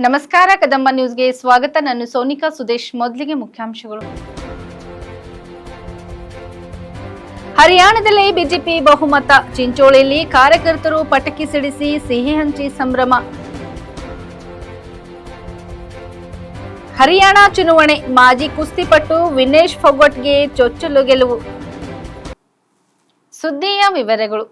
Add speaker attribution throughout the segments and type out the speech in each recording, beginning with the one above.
Speaker 1: ನಮಸ್ಕಾರ ಕದಂಬ ನ್ಯೂಸ್ಗೆ ಸ್ವಾಗತ. ನಾನು ಸೋನಿಕಾ ಸುದೇಶ್. ಮೊದಲಿಗೆ ಮುಖ್ಯಾಂಶಗಳು. ಹರಿಯಾಣದಲ್ಲಿ ಬಿಜೆಪಿ ಬಹುಮತ. ಚಿಂಚೋಳಿಯಲ್ಲಿ ಕಾರ್ಯಕರ್ತರು ಪಟಾಕಿ ಸಿಡಿಸಿ ಸಿಹಿ ಹಂಚಿ ಸಂಭ್ರಮ. ಹರಿಯಾಣ ಚುನಾವಣೆ, ಮಾಜಿ ಕುಸ್ತಿಪಟು ವಿನೇಶ್ ಫೋಗಟ್ಗೆ ಚೊಚ್ಚಲು ಗೆಲುವು. ಸುದ್ದಿಯ ವಿವರಗಳು.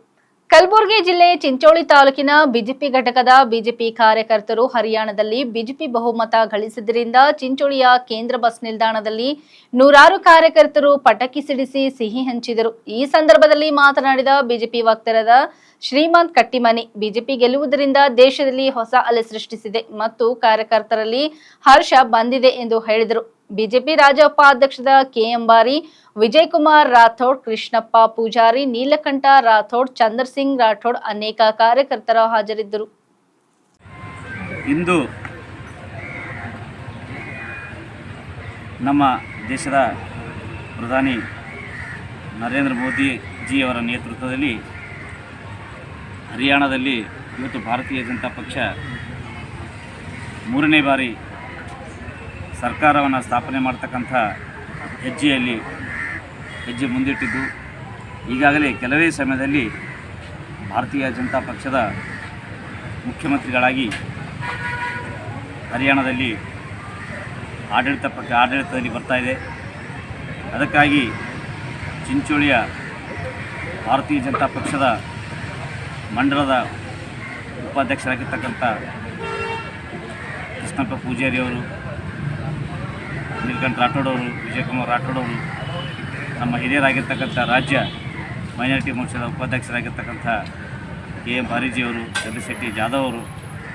Speaker 1: ಕಲಬುರಗಿ ಜಿಲ್ಲೆ ಚಿಂಚೋಳಿ ತಾಲೂಕಿನ ಬಿಜೆಪಿ ಘಟಕದ ಬಿಜೆಪಿ ಕಾರ್ಯಕರ್ತರು ಹರಿಯಾಣದಲ್ಲಿ ಬಿಜೆಪಿ ಬಹುಮತ ಗಳಿಸಿದ್ದರಿಂದ ಚಿಂಚೋಳಿಯ ಕೇಂದ್ರ ಬಸ್ ನಿಲ್ದಾಣದಲ್ಲಿ ನೂರಾರು ಕಾರ್ಯಕರ್ತರು ಪಟಾಕಿ ಸಿಡಿಸಿ ಸಿಹಿ ಹಂಚಿದರು. ಈ ಸಂದರ್ಭದಲ್ಲಿ ಮಾತನಾಡಿದ ಬಿಜೆಪಿ ವಕ್ತಾರರಾದ ಶ್ರೀಮಂತ್ ಕಟ್ಟಿಮನಿ, ಬಿಜೆಪಿ ಗೆಲ್ಲುವುದರಿಂದ ದೇಶದಲ್ಲಿ ಹೊಸ ಅಲೆ ಸೃಷ್ಟಿಸಿದೆ ಮತ್ತು ಕಾರ್ಯಕರ್ತರಲ್ಲಿ ಹರ್ಷ ಬಂದಿದೆ ಎಂದು ಹೇಳಿದರು. ಬಿಜೆಪಿ ರಾಜ್ಯ ಉಪಾಧ್ಯಕ್ಷದ ಕೆಎಂ ಬಾರಿ, ವಿಜಯ್ ಕುಮಾರ್ ರಾಥೋಡ್, ಕೃಷ್ಣಪ್ಪ ಪೂಜಾರಿ, ನೀಲಕಂಠ ರಾಥೋಡ್, ಚಂದ್ರ ಸಿಂಗ್ ರಾಠೋಡ್ ಅನೇಕ ಕಾರ್ಯಕರ್ತರು ಹಾಜರಿದ್ದರು.
Speaker 2: ಇಂದು ನಮ್ಮ ದೇಶದ ಪ್ರಧಾನಿ ನರೇಂದ್ರ ಮೋದಿಜಿಯವರ ನೇತೃತ್ವದಲ್ಲಿ ಹರಿಯಾಣದಲ್ಲಿ ಇವತ್ತು ಭಾರತೀಯ ಜನತಾ ಪಕ್ಷ ಮೂರನೇ ಬಾರಿ ಸರ್ಕಾರವನ್ನು ಸ್ಥಾಪನೆ ಮಾಡ್ತಕ್ಕಂಥ ಹೆಜ್ಜೆ ಮುಂದಿಟ್ಟಿದ್ದು, ಈಗಾಗಲೇ ಕೆಲವೇ ಸಮಯದಲ್ಲಿ ಭಾರತೀಯ ಜನತಾ ಪಕ್ಷದ ಮುಖ್ಯಮಂತ್ರಿಗಳಾಗಿ ಹರಿಯಾಣದಲ್ಲಿ ಆಡಳಿತದಲ್ಲಿ ಬರ್ತಾ ಇದೆ. ಅದಕ್ಕಾಗಿ ಚಿಂಚೋಳಿಯ ಭಾರತೀಯ ಜನತಾ ಪಕ್ಷದ ಮಂಡಲದ ಉಪಾಧ್ಯಕ್ಷರಾಗಿರ್ತಕ್ಕಂಥ ಕೃಷ್ಣಪ್ಪ ಪೂಜಾರಿಯವರು, ನೀಲಕಂಠ ರಾಠೋಡ್ ಅವರು, ವಿಜಯ್ ಕುಮಾರ್ ರಾಠೋಡ್ ಅವರು, ನಮ್ಮ ಹಿರಿಯರಾಗಿರ್ತಕ್ಕಂಥ ರಾಜ್ಯ ಮೈನಾರಿಟಿ ಮೋರ್ಚಾದ ಉಪಾಧ್ಯಕ್ಷರಾಗಿರ್ತಕ್ಕಂಥ ಕೆಎಂ ಬಾರಿಜಿಯವರು, ಚಂದ್ರಶೆಟ್ಟಿ ಜಾಧವ್ ಅವರು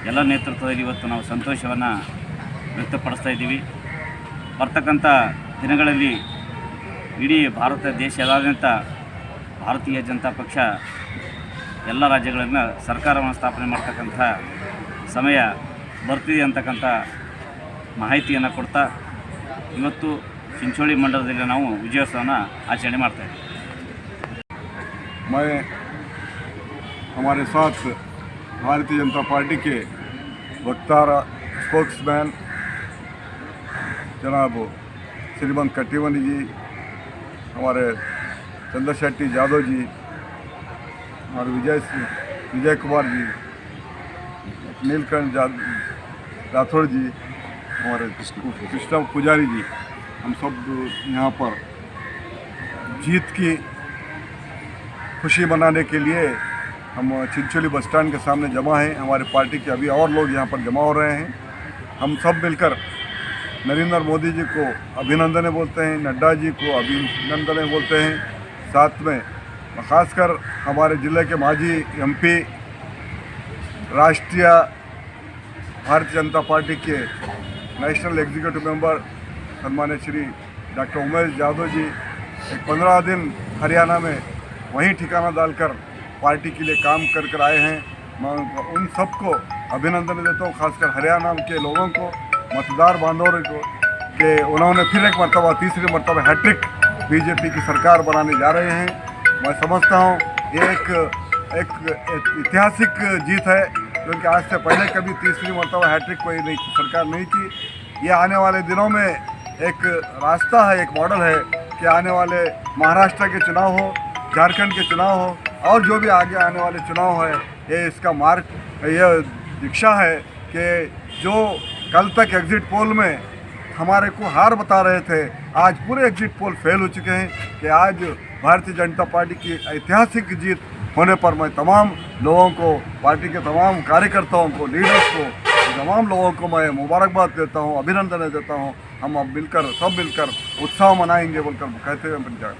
Speaker 2: ಎಲ್ಲ ನೇತೃತ್ವದಲ್ಲಿ ಇವತ್ತು ನಾವು ಸಂತೋಷವನ್ನು ವ್ಯಕ್ತಪಡಿಸ್ತಾ ಇದ್ದೀವಿ. ಬರ್ತಕ್ಕಂಥ ದಿನಗಳಲ್ಲಿ ಇಡೀ ಭಾರತ ದೇಶದಾದ್ಯಂತ ಭಾರತೀಯ ಜನತಾ ಪಕ್ಷ ಎಲ್ಲ ರಾಜ್ಯಗಳನ್ನು ಸರ್ಕಾರವನ್ನು ಸ್ಥಾಪನೆ ಮಾಡ್ತಕ್ಕಂಥ ಸಮಯ ಬರ್ತಿದೆ ಅಂತಕ್ಕಂಥ ಮಾಹಿತಿಯನ್ನು ಕೊಡ್ತಾ ಇವತ್ತು ಚಿಂಚೋಳಿ ಮಂಡಲದಲ್ಲಿ ನಾವು ವಿಜಯೋತ್ಸವನ ಆಚರಣೆ ಮಾಡ್ತಾಯಿದ್ದೀವಿ.
Speaker 3: मैं हमारे साथ भारतीय जनता पार्टी के वक्तारा स्पोक्समैन जनाब श्रीमंत कट्टीमनी जी, हमारे चंद्रशेट्टी जाधव जी और विजय कुमार जी, नीलकंठ राठौड़ जी, हमारे कृष्णा पुजारी जी, हम सब यहाँ पर जीत की खुशी मनाने के लिए हम चिंचोली बस स्टैंड के सामने जमा हैं. हमारे पार्टी के अभी और लोग यहाँ पर जमा हो रहे हैं. हम सब मिलकर नरेंद्र मोदी जी को अभिनंदन बोलते हैं, नड्डा जी को अभिनंदन बोलते हैं. साथ में ख़ासकर हमारे ज़िले के माजी एमपी, राष्ट्रीय भारतीय जनता पार्टी के नेशनल एग्जीक्यूटिव मेंबर सम्मानित श्री डॉक्टर उमेश यादव जी एक 15 दिन हरियाणा में वहीं ठिकाना डालकर पार्टी के लिए काम कर आए हैं. मैं उन सबको अभिनंदन देता हूँ, खासकर हरियाणा के लोगों को, मतदार बांधवों को, कि उन्होंने फिर एक मरतबा, तीसरी मरतबा हैट्रिक बीजेपी की सरकार बनाने जा रहे हैं. मैं समझता हूँ ये एक ऐतिहासिक जीत है, क्योंकि आज से पहले कभी तीसरी मरतबा हैट्रिक कोई सरकार नहीं की. ये आने वाले दिनों में एक रास्ता है, एक मॉडल है कि आने वाले महाराष्ट्र के चुनाव हो, झारखंड के चुनाव हो और जो भी आगे आने वाले चुनाव है, ये इसका मार्ग, ये दीक्षा है कि जो कल तक एग्ज़िट पोल में हमारे को हार बता रहे थे, आज पूरे एग्ज़िट पोल फेल हो चुके हैं. कि आज भारतीय जनता पार्टी की ऐतिहासिक जीत होने पर मैं तमाम लोगों को, पार्टी के तमाम कार्यकर्ताओं को, लीडर्स को, तमाम लोगों को मैं मुबारकबाद देता हूँ, अभिनंदन देता हूँ. हम अब सब मिलकर उत्साह मनाएंगे बोलकर कहते हुए पंजाब.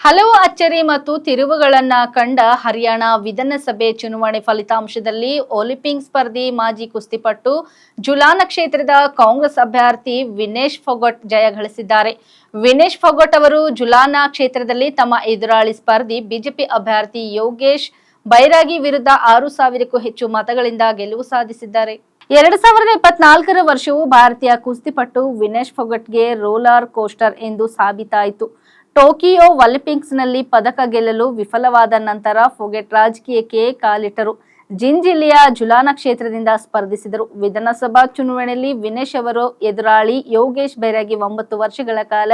Speaker 1: ಹಲವು ಅಚ್ಚರಿ ಮತ್ತು ತಿರುವುಗಳನ್ನ ಕಂಡ ಹರಿಯಾಣ ವಿಧಾನಸಭೆ ಚುನಾವಣೆ ಫಲಿತಾಂಶದಲ್ಲಿ ಒಲಿಂಪಿಕ್ ಸ್ಪರ್ಧಿ ಮಾಜಿ ಕುಸ್ತಿಪಟ್ಟು ಜುಲಾನ ಕ್ಷೇತ್ರದ ಕಾಂಗ್ರೆಸ್ ಅಭ್ಯರ್ಥಿ ವಿನೇಶ್ ಫೋಗಟ್ ಜಯ ಗಳಿಸಿದ್ದಾರೆ. ವಿನೇಶ್ ಫೋಗಟ್ ಅವರು ಜುಲಾನ ಕ್ಷೇತ್ರದಲ್ಲಿ ತಮ್ಮ ಎದುರಾಳಿ ಸ್ಪರ್ಧಿ ಬಿಜೆಪಿ ಅಭ್ಯರ್ಥಿ ಯೋಗೇಶ್ ಬೈರಾಗಿ ವಿರುದ್ಧ 6,000ಕ್ಕೂ ಹೆಚ್ಚು ಮತಗಳಿಂದ ಗೆಲುವು ಸಾಧಿಸಿದ್ದಾರೆ. 2024ರ ವರ್ಷವು ಭಾರತೀಯ ಕುಸ್ತಿಪಟ್ಟು ವಿನೇಶ್ ಫೋಗಟ್ಗೆ ರೋಲರ್ ಕೋಸ್ಟರ್ ಎಂದು ಸಾಬೀತಾಯಿತು. ಟೋಕಿಯೋ ಒಲಿಂಪಿಕ್ಸ್ನಲ್ಲಿ ಪದಕ ಗೆಲ್ಲಲು ವಿಫಲವಾದ ನಂತರ ಫೋಗಟ್ ರಾಜಕೀಯಕ್ಕೆ ಕಾಲಿಟ್ಟರು. ಜಿಂಜಿಲ್ಲೆಯ ಜುಲಾನ ಕ್ಷೇತ್ರದಿಂದ ಸ್ಪರ್ಧಿಸಿದರು. ವಿಧಾನಸಭಾ ಚುನಾವಣೆಯಲ್ಲಿ ವಿನೇಶ್ ಅವರು ಎದುರಾಳಿ ಯೋಗೇಶ್ ಬೈರಾಗಿ 9 ವರ್ಷಗಳ ಕಾಲ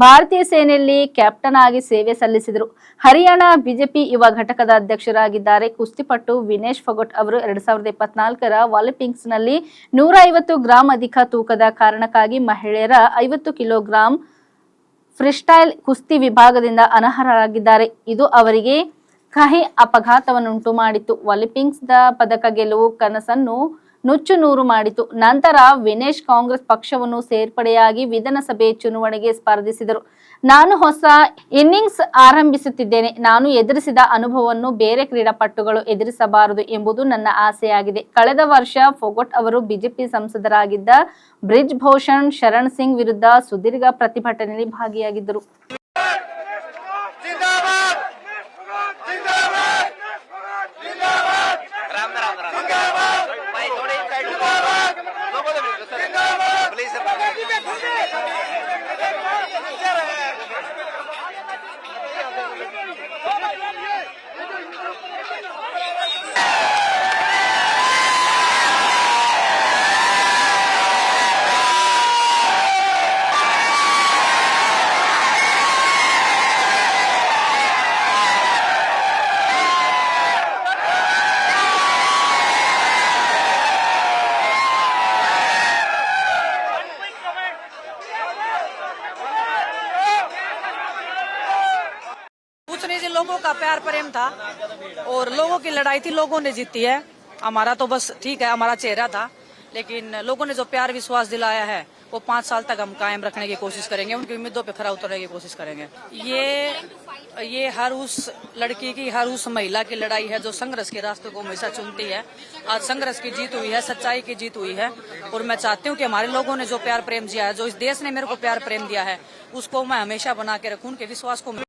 Speaker 1: ಭಾರತೀಯ ಸೇನೆಯಲ್ಲಿ ಕ್ಯಾಪ್ಟನ್ ಆಗಿ ಸೇವೆ ಸಲ್ಲಿಸಿದರು. ಹರಿಯಾಣ ಬಿಜೆಪಿ ಯುವ ಘಟಕದ ಅಧ್ಯಕ್ಷರಾಗಿದ್ದಾರೆ. ಕುಸ್ತಿಪಟು ವಿನೇಶ್ ಫೋಗಟ್ ಅವರು 2024ರ ಒಲಿಂಪಿಕ್ಸ್ನಲ್ಲಿ 150 ಗ್ರಾಂ ಅಧಿಕ ತೂಕದ ಕಾರಣಕ್ಕಾಗಿ ಮಹಿಳೆಯರ 50 ಕಿಲೋಗ್ರಾಂ ಫ್ರೀಸ್ಟೈಲ್ ಕುಸ್ತಿ ವಿಭಾಗದಿಂದ ಅನರ್ಹರಾಗಿದ್ದಾರೆ. ಇದು ಅವರಿಗೆ ಕಹಿ ಅಪಘಾತವನ್ನುಂಟು ಮಾಡಿತು. ಒಲಿಂಪಿಕ್ಸ್ನ ಪದಕ ಗೆಲುವು ಕನಸನ್ನು ನುಚ್ಚು ನೂರು ಮಾಡಿತು. ನಂತರ ವಿನೇಶ್ ಕಾಂಗ್ರೆಸ್ ಪಕ್ಷವನ್ನು ಸೇರ್ಪಡೆಯಾಗಿ ವಿಧಾನಸಭೆ ಚುನಾವಣೆಗೆ ಸ್ಪರ್ಧಿಸಿದರು. ನಾನು ಹೊಸ ಇನ್ನಿಂಗ್ಸ್ ಆರಂಭಿಸುತ್ತಿದ್ದೇನೆ. ನಾನು ಎದುರಿಸಿದ ಅನುಭವವನ್ನು ಬೇರೆ ಕ್ರೀಡಾಪಟುಗಳು ಎದುರಿಸಬಾರದು ಎಂಬುದು ನನ್ನ ಆಸೆಯಾಗಿದೆ. ಕಳೆದ ವರ್ಷ ಫೋಗಟ್ ಅವರು ಬಿಜೆಪಿ ಸಂಸದರಾಗಿದ್ದ ಬ್ರಿಜ್ ಭೂಷಣ್ ಶರಣ್ ಸಿಂಗ್ ವಿರುದ್ಧ ಸುದೀರ್ಘ ಪ್ರತಿಭಟನೆಯಲ್ಲಿ ಭಾಗಿಯಾಗಿದ್ದರು.
Speaker 4: लोगों का प्यार प्रेम था और लोगों की लड़ाई थी, लोगों ने जीती है। हमारा तो बस ठीक है, हमारा चेहरा था, लेकिन लोगों ने जो प्यार विश्वास दिलाया है वो 5 साल तक हम कायम रखने की कोशिश करेंगे, उनकी उम्मीदों पे खरा उतरने की कोशिश करेंगे। ये हर उस लड़की की, हर उस महिला की लड़ाई है जो संघर्ष के रास्ते को हमेशा चुनती है। आज संघर्ष की जीत हुई है, सच्चाई की जीत हुई है और मैं चाहती हूँ कि हमारे लोगों ने जो प्यार प्रेम दिया है, जो इस देश ने मेरे को प्यार प्रेम दिया है, उसको मैं हमेशा बना के रखूं, उनके विश्वास को।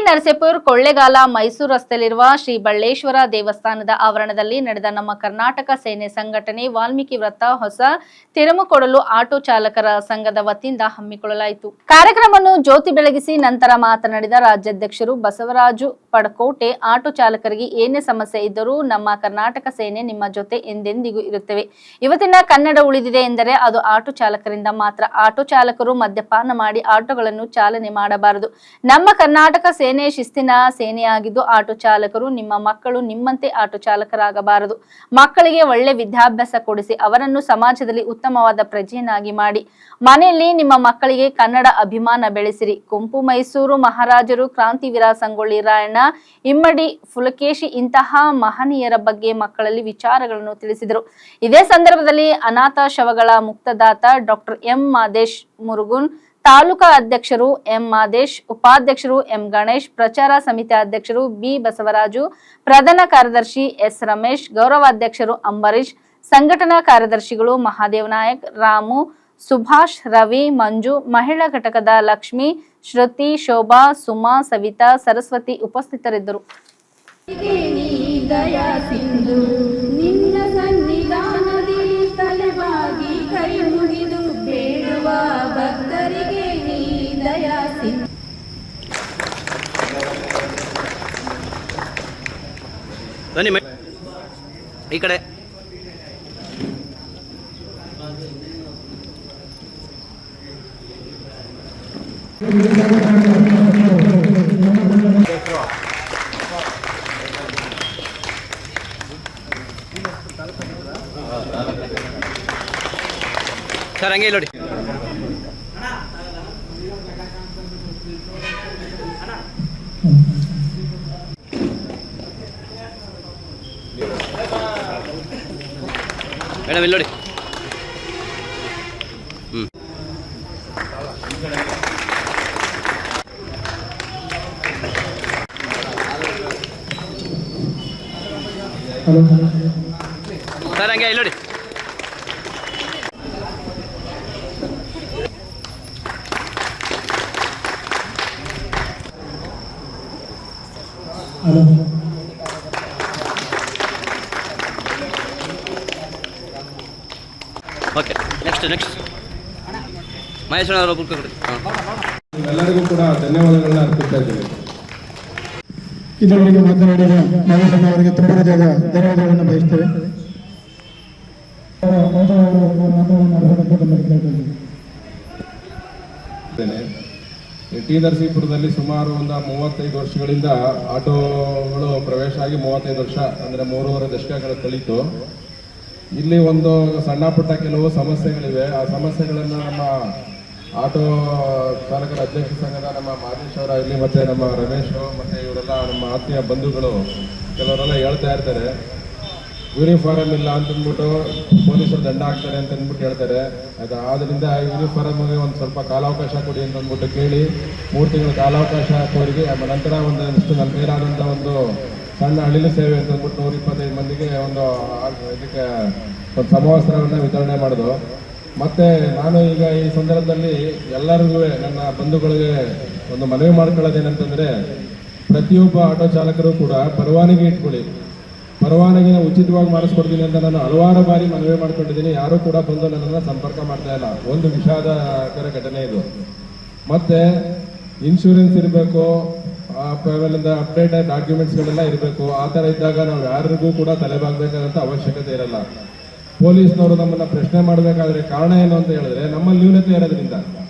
Speaker 1: ನರಸೀಪುರ ಕೊಳ್ಳೇಗಾಲ ಮೈಸೂರು ರಸ್ತೆಯಲ್ಲಿರುವ ಶ್ರೀ ಬಳ್ಳೇಶ್ವರ ದೇವಸ್ಥಾನದ ಆವರಣದಲ್ಲಿ ನಡೆದ ನಮ್ಮ ಕರ್ನಾಟಕ ಸೇನೆ ಸಂಘಟನೆ ವಾಲ್ಮೀಕಿ ವೃತ್ತ ಹೊಸ ತಿರುಮುಕೊಡಲು ಆಟೋ ಚಾಲಕರ ಸಂಘದ ವತಿಯಿಂದ ಹಮ್ಮಿಕೊಳ್ಳಲಾಯಿತು. ಕಾರ್ಯಕ್ರಮವನ್ನು ಜ್ಯೋತಿ ಬೆಳಗಿಸಿ ನಂತರ ಮಾತನಾಡಿದ ರಾಜ್ಯಾಧ್ಯಕ್ಷರು ಬಸವರಾಜು ಪಡಕೋಟೆ, ಆಟೋ ಚಾಲಕರಿಗೆ ಏನೇ ಸಮಸ್ಯೆ ಇದ್ದರೂ ನಮ್ಮ ಕರ್ನಾಟಕ ಸೇನೆ ನಿಮ್ಮ ಜೊತೆ ಎಂದೆಂದಿಗೂ ಇರುತ್ತೇವೆ. ಇವತ್ತಿನ ಕನ್ನಡ ಉಳಿದಿದೆ ಎಂದರೆ ಅದು ಆಟೋ ಚಾಲಕರಿಂದ ಮಾತ್ರ. ಆಟೋ ಚಾಲಕರು ಮದ್ಯಪಾನ ಮಾಡಿ ಆಟೋಗಳನ್ನು ಚಾಲನೆ ಮಾಡಬಾರದು. ನಮ್ಮ ಕರ್ನಾಟಕ ಸೇನೆ ಶಿಸ್ತಿನ ಸೇನೆಯಾಗಿದ್ದು ಆಟೋ ಚಾಲಕರು ನಿಮ್ಮ ಮಕ್ಕಳು ನಿಮ್ಮಂತೆ ಆಟೋ ಚಾಲಕರಾಗಬಾರದು. ಮಕ್ಕಳಿಗೆ ಒಳ್ಳೆ ವಿದ್ಯಾಭ್ಯಾಸ ಕೊಡಿಸಿ ಅವರನ್ನು ಸಮಾಜದಲ್ಲಿ ಉತ್ತಮವಾದ ಪ್ರಜೆಯನ್ನಾಗಿ ಮಾಡಿ. ಮನೆಯಲ್ಲಿ ನಿಮ್ಮ ಮಕ್ಕಳಿಗೆ ಕನ್ನಡ ಅಭಿಮಾನ ಬೆಳೆಸಿರಿ. ಕುಂಪು ಮೈಸೂರು ಮಹಾರಾಜರು, ಕ್ರಾಂತಿವೀರ ಸಂಗೊಳ್ಳಿ ರಾಯಣ್ಣ, ಇಮ್ಮಡಿ ಪುಲಕೇಶಿ ಇಂತಹ ಮಹನೀಯರ ಬಗ್ಗೆ ಮಕ್ಕಳಲ್ಲಿ ವಿಚಾರಗಳನ್ನು ತಿಳಿಸಿದರು. ಇದೇ ಸಂದರ್ಭದಲ್ಲಿ ಅನಾಥ ಶವಗಳ ಮುಕ್ತದಾತ ಡಾಕ್ಟರ್ ಎಂ ಮಾದೇಶ್ ಮುರುಗುನ್, ತಾಲೂಕಾ ಅಧ್ಯಕ್ಷರು ಎಂ ಮಾದೇಶ್, ಉಪಾಧ್ಯಕ್ಷರು ಎಂ ಗಣೇಶ್, ಪ್ರಚಾರ ಸಮಿತಿ ಅಧ್ಯಕ್ಷರು ಬಿ ಬಸವರಾಜು, ಪ್ರಧಾನ ಕಾರ್ಯದರ್ಶಿ ಎಸ್ ರಮೇಶ್, ಗೌರವಾಧ್ಯಕ್ಷರು ಅಂಬರೀಶ್, ಸಂಘಟನಾ ಕಾರ್ಯದರ್ಶಿಗಳು ಮಹಾದೇವ್ ನಾಯಕ್, ರಾಮು, ಸುಭಾಷ್, ರವಿ, ಮಂಜು, ಮಹಿಳಾ ಘಟಕದ ಲಕ್ಷ್ಮಿ, ಶ್ರುತಿ, ಶೋಭಾ, ಸುಮಾ, ಸವಿತಾ, ಸರಸ್ವತಿ ಉಪಸ್ಥಿತರಿದ್ದರು.
Speaker 5: ಬನ್ನಿ ಈ ಕಡೆ. ಸರ್ ಹಂಗೆ ನೋಡಿ. ಮೇಡಮ್ ಇಲ್ಲಿ ನೋಡಿ. ಸರ್ ಹಂಗೆ ಇಲ್ಲಿ ನೋಡಿ. ಓಕೆ ನೆಕ್ಸ್ಟ್ ಮಹೇಶ್ವರ ಅವರು ಕುತ್ಕೊಬಿಡಿ.
Speaker 6: ಎಲ್ಲರಿಗೂ ಕೂಡ ಧನ್ಯವಾದಗಳನ್ನ ಅರ್ಪಿಸ್ತಾ ಇದ್ದೇವೆ.
Speaker 7: ಇದರೊಳಗೆ ಮಾತನಾಡಿದ ಮಹೇಶಣ್ಣ ಅವರಿಗೆ ತುಂಬ ಹೃದಯದ ಧನ್ಯವಾದಗಳನ್ನು ಬಯಸ್ತೇವೆ.
Speaker 6: ಟಿ ನರಸೀಪುರದಲ್ಲಿ ಸುಮಾರು ಒಂದು 35 ವರ್ಷಗಳಿಂದ ಆಟೋಗಳು ಪ್ರವೇಶ ಆಗಿ 35 ವರ್ಷ ಅಂದರೆ 3.5 ದಶಕಗಳು ಕಳೀತು. ಇಲ್ಲಿ ಒಂದು ಸಣ್ಣ ಪುಟ್ಟ ಕೆಲವು ಸಮಸ್ಯೆಗಳಿವೆ. ಆ ಸಮಸ್ಯೆಗಳನ್ನು ನಮ್ಮ ಆಟೋ ಚಾಲಕರ ಅಧ್ಯಕ್ಷ ಸಂಘದ ನಮ್ಮ ಮಾದೇಶ್ ಅವರ ಇಲ್ಲಿ ಮತ್ತೆ ನಮ್ಮ ರಮೇಶ್ ಮತ್ತೆ ಇವರೆಲ್ಲ ನಮ್ಮ ಆತ್ಮೀಯ ಬಂಧುಗಳು ಕೆಲವರೆಲ್ಲ ಹೇಳ್ತಾ ಇರ್ತಾರೆ, ಯೂನಿಫಾರ್ಮ್ ಇಲ್ಲ ಅಂತಂದ್ಬಿಟ್ಟು ಪೊಲೀಸರು ದಂಡ ಹಾಕ್ತಾರೆ ಅಂತ ಅಂದ್ಬಿಟ್ಟು ಹೇಳ್ತಾರೆ. ಆದ್ದರಿಂದ ಯೂನಿಫಾರ್ಮ್ಗೆ ಒಂದು ಸ್ವಲ್ಪ ಕಾಲಾವಕಾಶ ಕೊಡಿ ಅಂತಂದ್ಬಿಟ್ಟು ಕೇಳಿ 3 ತಿಂಗಳ ಕಾಲಾವಕಾಶ ಕೋರಿಗೆ ನಂತರ ಒಂದಷ್ಟು ನನ್ನ ಕೈಲಾದಂಥ ಒಂದು ಸಣ್ಣ ಅಳಿಲು ಸೇವೆ ಅಂತಂದ್ಬಿಟ್ಟು 125 ಮಂದಿಗೆ ಇದಕ್ಕೆ ಒಂದು ಸಮವಸ್ತ್ರವನ್ನು ವಿತರಣೆ ಮಾಡೋದು. ಮತ್ತೆ ನಾನು ಈಗ ಈ ಸಂದರ್ಭದಲ್ಲಿ ಎಲ್ಲರಿಗೂ ನನ್ನ ಬಂಧುಗಳಿಗೆ ಒಂದು ಮನವಿ ಮಾಡ್ಕೊಳ್ಳೋದೇನಂತಂದ್ರೆ, ಪ್ರತಿಯೊಬ್ಬ ಆಟೋ ಚಾಲಕರು ಕೂಡ ಪರವಾನಗಿ ಇಟ್ಕೊಳ್ಳಿ. ಪರವಾನಗಿನ ಉಚಿತವಾಗಿ ಮಾಡಿಸ್ಕೊಡ್ತೀನಿ ಅಂತ ನಾನು ಹಲವಾರು ಬಾರಿ ಮನವಿ ಮಾಡ್ಕೊಂಡಿದ್ದೀನಿ. ಯಾರೂ ಕೂಡ ಬಂದು ನನ್ನನ್ನು ಸಂಪರ್ಕ ಮಾಡ್ತಾ ಇಲ್ಲ. ಒಂದು ವಿಷಾದಕರ ಘಟನೆ ಇದು. ಮತ್ತೆ ಇನ್ಶೂರೆನ್ಸ್ ಇರಬೇಕು, ಆಮೇಲಿಂದ ಅಪ್ಡೇಟೆಡ್ ಡಾಕ್ಯುಮೆಂಟ್ಸ್ಗಳೆಲ್ಲ ಇರಬೇಕು. ಆ ಥರ ಇದ್ದಾಗ ನಾವು ಯಾರಿಗೂ ಕೂಡ ತಲೆಬಾಗಬೇಕಾದಂಥ ಅವಶ್ಯಕತೆ ಇರಲ್ಲ. ಪೊಲೀಸ್ನವರು ನಮ್ಮನ್ನು ಪ್ರಶ್ನೆ ಮಾಡಬೇಕಾದ್ರೆ ಕಾರಣ ಏನು ಅಂತ ಹೇಳಿದ್ರೆ, ನಮ್ಮಲ್ಲಿ ನ್ಯೂನತೆ ಇರೋದ್ರಿಂದ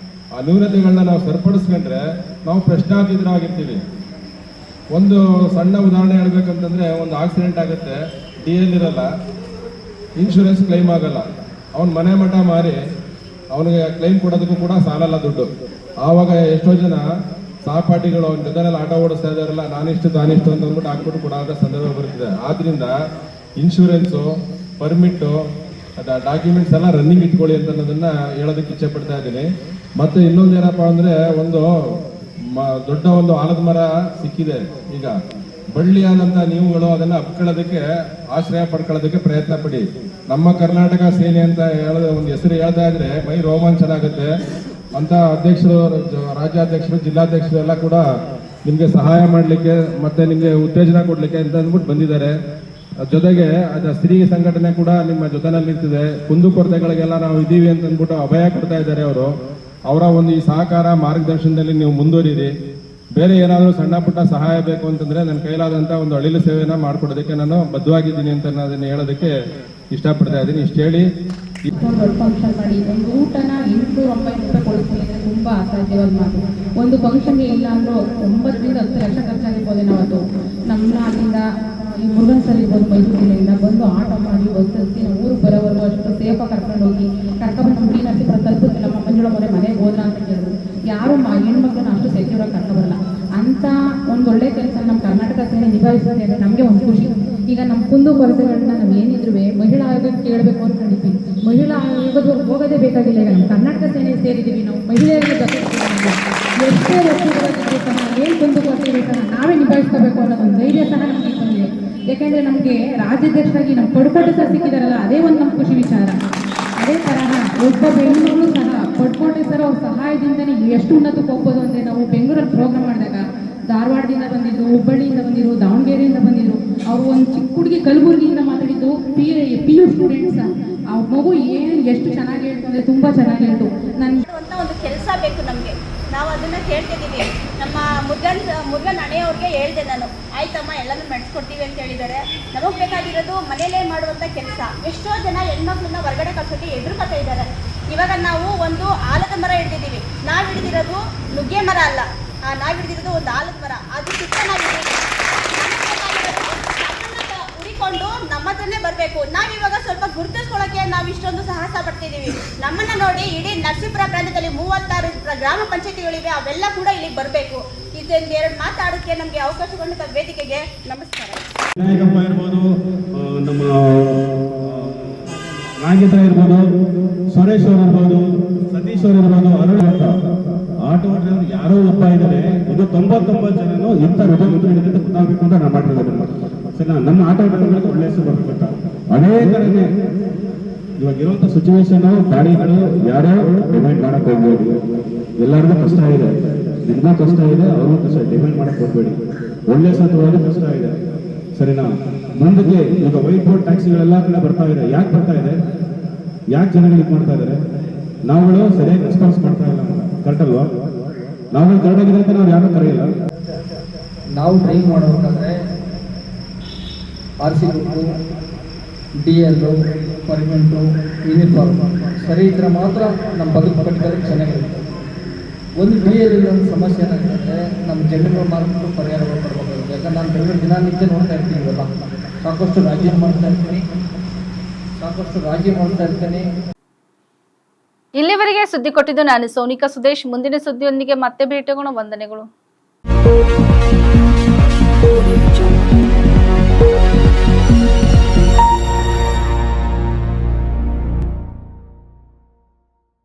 Speaker 6: ಆ ನ್ಯೂನತೆಗಳನ್ನ ನಾವು ಸರಿಪಡಿಸ್ಕೊಂಡ್ರೆ ನಾವು ಪ್ರಶ್ನಾತೀತರಾಗಿರ್ತೀವಿ. ಒಂದು ಸಣ್ಣ ಉದಾಹರಣೆ ಹೇಳ್ಬೇಕಂತಂದ್ರೆ, ಒಂದು ಆಕ್ಸಿಡೆಂಟ್ ಆಗುತ್ತೆ, DL ಇರಲ್ಲ, ಇನ್ಶೂರೆನ್ಸ್ ಕ್ಲೈಮ್ ಆಗಲ್ಲ. ಅವನ ಮನೆ ಮಠ ಮಾರಿ ಅವನಿಗೆ ಕ್ಲೈಮ್ ಕೊಡೋದಕ್ಕೂ ಕೂಡ ಸಾಲಲ್ಲ ದುಡ್ಡು. ಆವಾಗ ಎಷ್ಟೋ ಜನ ಸಹಪಾಠಿಗಳು ಅವನ ಜೊತೆನಲ್ಲಿ ಆಟೋ ಓಡಿಸ್ತಾ ಇದ್ದಾರಲ್ಲ, ನಾನಿಷ್ಟು ತಾನಿಷ್ಟು ಅಂತ ಅಂದ್ಬಿಟ್ಟು ಹಾಕ್ಬಿಟ್ಟು ಕೊಡೋ ಸಂದರ್ಭ ಬರುತ್ತಿದೆ. ಆದ್ರಿಂದ ಇನ್ಶೂರೆನ್ಸು, ಪರ್ಮಿಟ್ಟು, ಡಾಕ್ಯುಮೆಂಟ್ಸ್ ಎಲ್ಲ ರನ್ನಿಂಗ್ ಇಟ್ಕೊಳ್ಳಿ ಅಂತ ಅನ್ನೋದನ್ನ ಹೇಳೋದಕ್ಕೆ ಇಚ್ಛೆ ಪಡ್ತಾ ಇದ್ದೀನಿ. ಮತ್ತೆ ಇನ್ನೊಂದು ಏನಪ್ಪ ಅಂದ್ರೆ, ಒಂದು ದೊಡ್ಡ ಒಂದು ಆಲದ ಮರ ಸಿಕ್ಕಿದೆ. ಈಗ ಬಳ್ಳಿಯಾದಂಥ ನೀವುಗಳು ಅದನ್ನ ಅಪ್ಕೊಳ್ಳೋದಕ್ಕೆ, ಆಶ್ರಯ ಪಡ್ಕೊಳ್ಳೋದಕ್ಕೆ ಪ್ರಯತ್ನ ಪಡಿ. ನಮ್ಮ ಕರ್ನಾಟಕ ಸೇನೆ ಅಂತ ಒಂದು ಹೆಸರು ಹೇಳ್ತಾ ಇದ್ರೆ ಮೈ ರೋಮಾಂಚನ ಆಗುತ್ತೆ ಅಂತ ಅಧ್ಯಕ್ಷರು, ರಾಜ್ಯಾಧ್ಯಕ್ಷರು, ಜಿಲ್ಲಾಧ್ಯಕ್ಷರು ಎಲ್ಲ ಕೂಡ ನಿಮ್ಗೆ ಸಹಾಯ ಮಾಡಲಿಕ್ಕೆ ಮತ್ತೆ ನಿಮ್ಗೆ ಉತ್ತೇಜನ ಕೊಡ್ಲಿಕ್ಕೆ ಅಂತ ಅಂದ್ಬಿಟ್ಟು ಬಂದಿದ್ದಾರೆ. ಜೊತೆಗೆ ಅದು ಸ್ತ್ರೀ ಸಂಘಟನೆ ಕೂಡ ನಿಮ್ಮ ಜೊತೆನಲ್ಲಿ ಇರ್ತಿದೆ. ಕುಂದುಕೊರತೆಗಳಿಗೆಲ್ಲ ನಾವು ಇದ್ದೀವಿ ಅಂತ ಅಂದ್ಬಿಟ್ಟು ಅಭಯ ಕೊಡ್ತಾ ಇದ್ದಾರೆ ಅವರು. ಅವರ ಒಂದು ಈ ಸಹಕಾರ ಮಾರ್ಗದರ್ಶನದಲ್ಲಿ ನೀವು ಮುಂದುವರಿರಿ. ಬೇರೆ ಏನಾದರೂ ಸಣ್ಣ ಪುಟ್ಟ ಸಹಾಯ ಬೇಕು ಅಂತಂದ್ರೆ ನನ್ನ ಕೈಲಾದಂಥ ಒಂದು ಅಳಿಲು ಸೇವೆನ ಮಾಡ್ಕೊಡೋದಕ್ಕೆ ನಾನು ಬದ್ಧವಾಗಿದ್ದೀನಿ ಅಂತ ಅದನ್ನು ಹೇಳೋದಕ್ಕೆ ಇಷ್ಟಪಡ್ತಾ ಇದ್ದೀನಿ. ಇಷ್ಟು ಹೇಳಿ
Speaker 8: ಫಂಕ್ಷನ್ ಮಾಡಿ ಒಂದು ಊಟನ 809 ರೂಪಾಯಿ ಕೊಡಿಸ್ತೀನಿ ಅಂದರೆ ತುಂಬ ಅಸಾಧ್ಯವಾದ ಮಾತು. ಒಂದು ಫಂಕ್ಷನ್ಗೆ ಇಲ್ಲ ಅಂದರೂ 9 ರಿಂದ 10 ಲಕ್ಷ ಖರ್ಚಾಗಿರ್ಬೋದು. ನಾವು ಅದು ನಮ್ಮ ಅಲ್ಲಿಂದ ಈ ಮುರುಗನ್ ಸರ್ ಇರ್ಬೋದು, ಮೈಸೂರು ಜಿಲ್ಲೆಯಿಂದ ಬಂದು ಆಟೋ ಮಾಡಿ ಬಸ್ ಹತ್ತಿ ನಾವು ಊರಿಗೆ ಬರೋವರೆಗೂ ಅಷ್ಟು ಸೇಫಾಗಿ ಕರ್ಕೊಂಡು ಹೋಗಿ ಕರ್ಕೊಂಡ್ಬಂದು ನಮ್ಮ ಟಿ ನರಸೀಪುರ ತಲುಪುತ್ತೆ. ನಮ್ಮ ಮಂಜುಳ ಮೊರೆ ಮನೆಗೆ ಹೋದ್ರ ಅಂತ ಕೇಳಿದ್ರು. ಯಾರು ಹೆಣ್ಮಕ್ಳನ್ನ ಅಷ್ಟು ಸೆಕ್ಯೂರಾಗಿ ಕರ್ಕೊಬರಲ್ಲ. ಅಂತ ಒಂದು ಒಳ್ಳೆ ಕೆಲಸ ನಮ್ಮ ಕರ್ನಾಟಕ ಸೇನೆ ನಿಭಾಯಿಸುತ್ತೆ ಅಂದರೆ ನಮಗೆ ಒಂದು ಖುಷಿ. ಈಗ ನಮ್ಮ ಕುಂದು ಕೊರತೆಗಳನ್ನ ನಾವು ಏನಿದ್ರು ಮಹಿಳಾ ಆಯೋಗಕ್ಕೆ ಕೇಳಬೇಕು ಅನ್ಕೊಂಡಿದ್ವಿ. ಮಹಿಳಾ ಆಯೋಗದವ್ರು ಹೋಗೋದೇ ಬೇಕಾಗಿಲ್ಲ. ಈಗ ನಮ್ಮ ಕರ್ನಾಟಕ ಸೇನೆ ಸೇರಿದ್ದೀವಿ, ನಾವು ಮಹಿಳೆಯರಿಗೆ ಎಷ್ಟೇ ವಸ್ತುಗಳಿದ್ರು ಸಹ ಏನು ಕುಂದು ಕೊರತೆ ಬೇಕನ್ನ ನಾವೇ ನಿಭಾಯಿಸ್ಕೋಬೇಕು ಅನ್ನೋ ಒಂದು ಧೈರ್ಯ ಸಹ ನಮಗೆ ಬಂದಿದೆ. ಯಾಕೆಂದರೆ ನಮಗೆ ರಾಜ್ಯಾಧ್ಯಕ್ಷರಾಗಿ ನಮ್ಮ ಪಡ್ಕೋಟೆ ಸರ್ ಸಿಕ್ಕಿದಾರಲ್ಲ, ಅದೇ ಒಂದು ನಮ್ಮ ಖುಷಿ ವಿಚಾರ. ಅದೇ ತರಹ ಒಬ್ಬ ಬೆಂಗಳೂರು ಸಹ ಪಡ್ಕೋಟೆ ಸರ್ ಅವ್ರ ಸಹಾಯದಿಂದನೇ ಎಷ್ಟು ಉನ್ನತಕ್ಕೆ ಹೋಗ್ಬೋದು ಅಂದರೆ, ನಾವು ಬೆಂಗಳೂರಲ್ಲಿ ಪ್ರೋಗ್ರಾಮ್ ಮಾಡಿದಾಗ ಧಾರವಾಡದಿಂದ ಬಂದಿದ್ರು, ಹುಬ್ಬಳ್ಳಿಯಿಂದ ಬಂದಿದ್ರು, ದಾವಣಗೆರೆಯಿಂದ ಬಂದಿದ್ರು. ಅವರು ಒಂದು ಚಿಕ್ಕ ಹುಡುಗಿ ಕಲಬುರಗಿಯಿಂದ ಮಾತಾಡಿದ್ದು PU ಸ್ಟೂಡೆಂಟ್ಸ್. ಆ ಮಗು ಎಷ್ಟು ಚೆನ್ನಾಗಿ ಹೇಳ್ತು ಅಂದರೆ ತುಂಬ ಚೆನ್ನಾಗಿ ಹೇಳ್ತು.
Speaker 9: ಒಂದು ಕೆಲಸ ಬೇಕು ನಮಗೆ, ನಾವು ಅದನ್ನು ಕೇಳ್ತಿದ್ದೀವಿ. ನಮ್ಮ ಮುರುಗನ್ ಅಣ್ಣೆಯವ್ರಿಗೆ ಹೇಳಿದೆ ನಾನು, ಆಯ್ತಮ್ಮ ಎಲ್ಲನೂ ನಡೆಸ್ಕೊಡ್ತೀವಿ ಅಂತ ಹೇಳಿದ್ದಾರೆ. ನಮಗೆ ಬೇಕಾಗಿರೋದು ಮನೆಯಲ್ಲೇ ಮಾಡುವಂಥ ಕೆಲಸ. ಎಷ್ಟೋ ಜನ ಹೆಣ್ಮಕ್ಳನ್ನ ಹೊರಗಡೆ ಕಳ್ಸೋಕ್ಕೆ ಎದುರುಕತ್ತಾ ಇದ್ದಾರೆ. ಇವಾಗ ನಾವು ಒಂದು ಆಲದ ಮರ ಹಿಡಿದಿದ್ದೀವಿ. ನಾವು ಹಿಡಿದಿರೋದು ನುಗ್ಗೆ ಮರ ಅಲ್ಲ, ನಾವು ಹಿಡಿದಿರೋದು ಒಂದು ಆಲದ ಮರ. ಅದು ಸುತ್ತ ನಾವು ಉರಿಕೊಂಡು ನಮ್ಮ ಹತ್ರನೇ ಬರಬೇಕು. ನಾವಿವಾಗ ಸ್ವಲ್ಪ ಗುರುತಿಸ್ಕೊಳ್ಳೋಕ್ಕೆ ನಾವು ಇಷ್ಟೊಂದು ಸಾಹಸ ಪಡ್ತಿದ್ದೀವಿ. ನಮ್ಮನ್ನು ನೋಡಿ ಇಡೀ ನರಸೀಪುರ ಪ್ರಾಂತ್ಯದಲ್ಲಿ 36 ಗ್ರಾಮ ಪಂಚಾಯತಿಗಳಿವೆ, ಅವೆಲ್ಲ ಕೂಡ ಇಲ್ಲಿಗೆ ಬರಬೇಕು. ಇದೊಂದು 2 ಮಾತಾಡೋಕ್ಕೆ ನಮಗೆ ಅವಕಾಶಗೊಂಡ ವೇದಿಕೆಗೆ ನಮಸ್ಕಾರ.
Speaker 6: ವಿನಾಯಕಪ್ಪ ಇರ್ಬೋದು, ನಮ್ಮ ನಾಗೇಂದ್ರ ಇರ್ಬೋದು, ಸುರೇಶ್ ಅವರು ಇರ್ಬೋದು, ಸತೀಶ್ ಅವರು ಇರ್ಬೋದು, ಅರುಣ್ ಅಂತ ಆಟೋ ಡ್ರೈವರ್ ಯಾರೋ ಒಬ್ಬ ಇದ್ದಾರೆ. ಇದು 99 ಜನನು ಇಂಥ ವಿಧವಿಧಗಳಿಂದ ಗೊತ್ತಾಗಬೇಕು ಅಂತ ನಾನು ಮಾಡಿರೋದು. ಸರಿ, ನಮ್ಮ ಆಟೋ ಡ್ರೈವರ್ಗಳಿಗೆ ಒಳ್ಳೆ ಹೆಸರು ಬರ್ಬೇಕಂತ ಅದೇ ಥರನೇ ಇವಾಗ ಇರುವಂಥ ಸಿಚುವೇಶನ್, ಗಾಡಿಗಳು ಯಾರೋ ಡಿಮ್ಯಾಂಡ್ ಮಾಡಕ್ ಹೋಗ್ಬೋದು. ಎಲ್ಲರಿಗೂ ಕಷ್ಟ ಇದೆ, ನಿಮ್ಗೂ ಕಷ್ಟ ಇದೆ, ಅವ್ರಿಗೂ ಕಷ್ಟ, ಡಿಮ್ಯಾಂಡ್ ಮಾಡಕ್ ಹೋಗ್ಬೇಡಿ. ಒಳ್ಳೆ ಸತ್ವವಾಗಿ ಕಷ್ಟ ಇದೆ, ಸರಿನಾ? ಮುಂದಕ್ಕೆ ಈಗ ವೈಟ್ ಬೋರ್ಡ್ ಟ್ಯಾಕ್ಸಿಗಳೆಲ್ಲ ಕಡೆ ಬರ್ತಾ ಇದೆ. ಯಾಕೆ ಬರ್ತಾ ಇದೆ? ಯಾಕೆ ಜನಗಳು ಇದು ಮಾಡ್ತಾ ಇದ್ದಾರೆ? ನಾವುಗಳು ಸರಿಯಾಗಿ ರೆಸ್ಪಾನ್ಸ್ ಮಾಡ್ತಾ ಇಲ್ಲ, ಕರೆಕ್ಟ್ ಅಲ್ವಾ? ನಾವುಗಳು ಕರೆಕ್ಟ್ ಆಗಿದೆ ಅಂತ ನಾವು ಯಾರು ಕರೆಯಲ್ಲ.
Speaker 10: ನಾವು ಡ್ರೈವ್ ಮಾಡಬೇಕಾದ್ರೆ RC book, DL, permit, uniform ಸರಿ ಇದ್ರೆ ಮಾತ್ರ ನಮ್ಮ ಬದುಕು ಕಟ್ಟಿದರೆ ಚೆನ್ನಾಗಿರುತ್ತೆ. ಒಂದು DL ಒಂದು ಸಮಸ್ಯೆ ಏನಾಗುತ್ತೆ, ನಮ್ಮ ಜನಗಳು ಮಾತ್ರ ಪರಿಹಾರಗಳು ಕೊಡಬೇಕಾಗುತ್ತೆ. ಯಾಕಂದ್ರೆ ನಾನು ಬೆಳಗ್ಗೆ ದಿನನಿತ್ಯ ನೋಡ್ತಾ ಇರ್ತೀನಿ, ಇವೆಲ್ಲ ಸಾಕಷ್ಟು ರಾಜಿ ಮಾಡ್ತಾ ಇರ್ತೀನಿ.
Speaker 1: ಇಲ್ಲಿವರೆಗೆ ಸುದ್ದಿ ಕೊಟ್ಟಿದ್ದು ನಾನು ಸೋನಿಕಾ ಸುದೇಶ್. ಮುಂದಿನ ಸುದ್ದಿಯೊಂದಿಗೆ ಮತ್ತೆ ಭೇಟಿಯಾಗೋಣ. ವಂದನೆಗಳು.